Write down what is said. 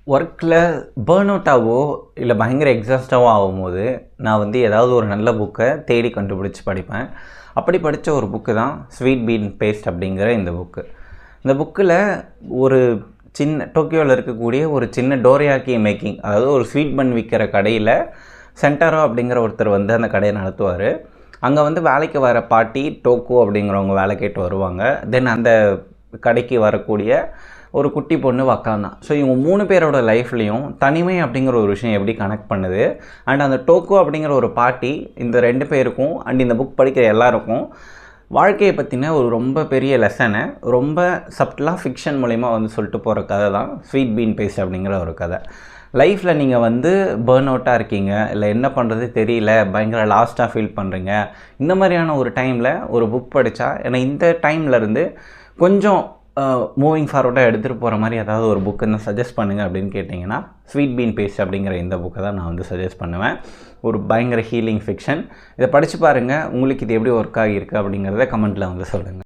ஒர்க்கில் பேர்ன் அவுட்டாவோ இல்லை பயங்கர எக்ஸாஸ்டாவோ ஆகும்போது நான் வந்து ஏதாவது ஒரு நல்ல புக்கை தேடி கண்டுபிடிச்சி படிப்பேன். அப்படி படித்த ஒரு புக்கு தான் ஸ்வீட் பீன் பேஸ்ட் அப்படிங்கிற இந்த புக்கு. இந்த புக்கில் ஒரு சின்ன டோக்கியோவில் இருக்கக்கூடிய ஒரு சின்ன டோரியாக்கி மேக்கிங், அதாவது ஒரு ஸ்வீட் பன் விற்கிற கடையில் சென்டாரோ அப்படிங்கிற ஒருத்தர் வந்து அந்த கடையை நடத்துவார். அங்கே வந்து வேலைக்கு வர பாட்டி டோக்கோ அப்படிங்கிறவங்க வேலை கேட்டு வருவாங்க. தென் அந்த கடைக்கு வரக்கூடிய ஒரு குட்டி பொண்ணு வக்கானா. ஸோ இவங்க 3 பேரோட லைஃப்லேயும் தனிமை அப்படிங்கிற ஒரு விஷயம் எப்படி கனெக்ட் பண்ணுது, அண்ட் அந்த டோக்கோ அப்படிங்கிற ஒரு பாட்டி இந்த 2 பேருக்கும் அண்ட் இந்த புக் படிக்கிற எல்லாருக்கும் வாழ்க்கையை பற்றின ஒரு ரொம்ப பெரிய லெசனை ரொம்ப சப்டலாக ஃபிக்ஷன் மூலிமா வந்து சொல்லிட்டு போகிற கதை தான் ஸ்வீட் பீன் பேஸ்ட் அப்படிங்கிற ஒரு கதை. லைஃப்பில் நீங்கள் வந்து பேர்ன் அவுட்டாக இருக்கீங்க, இல்லை என்ன பண்ணுறது தெரியல, பயங்கர லாஸ்ட்டாக ஃபீல் பண்ணுறீங்க, இந்த மாதிரியான ஒரு டைமில் ஒரு புக் படித்தா ஏன்னா இந்த டைம்லேருந்து கொஞ்சம் மூவிங் ஃபார்வர்டாக எடுத்துகிட்டு போகிற மாதிரி ஏதாவது ஒரு புக்கு நான் சஜஸ்ட் பண்ணுங்கள் அப்படின்னு கேட்டிங்கன்னா ஸ்வீட் பீன் பேஸ்ட் அப்படிங்கிற இந்த புக்கை தான் நான் வந்து சஜஸ்ட் பண்ணுவேன். ஒரு பயங்கர ஹீலிங் ஃபிக்ஷன். இதை படித்து பாருங்கள், உங்களுக்கு இது எப்படி ஒர்க் ஆகியிருக்கு அப்படிங்கிறத கமெண்ட்டில் வந்து சொல்லுங்கள்.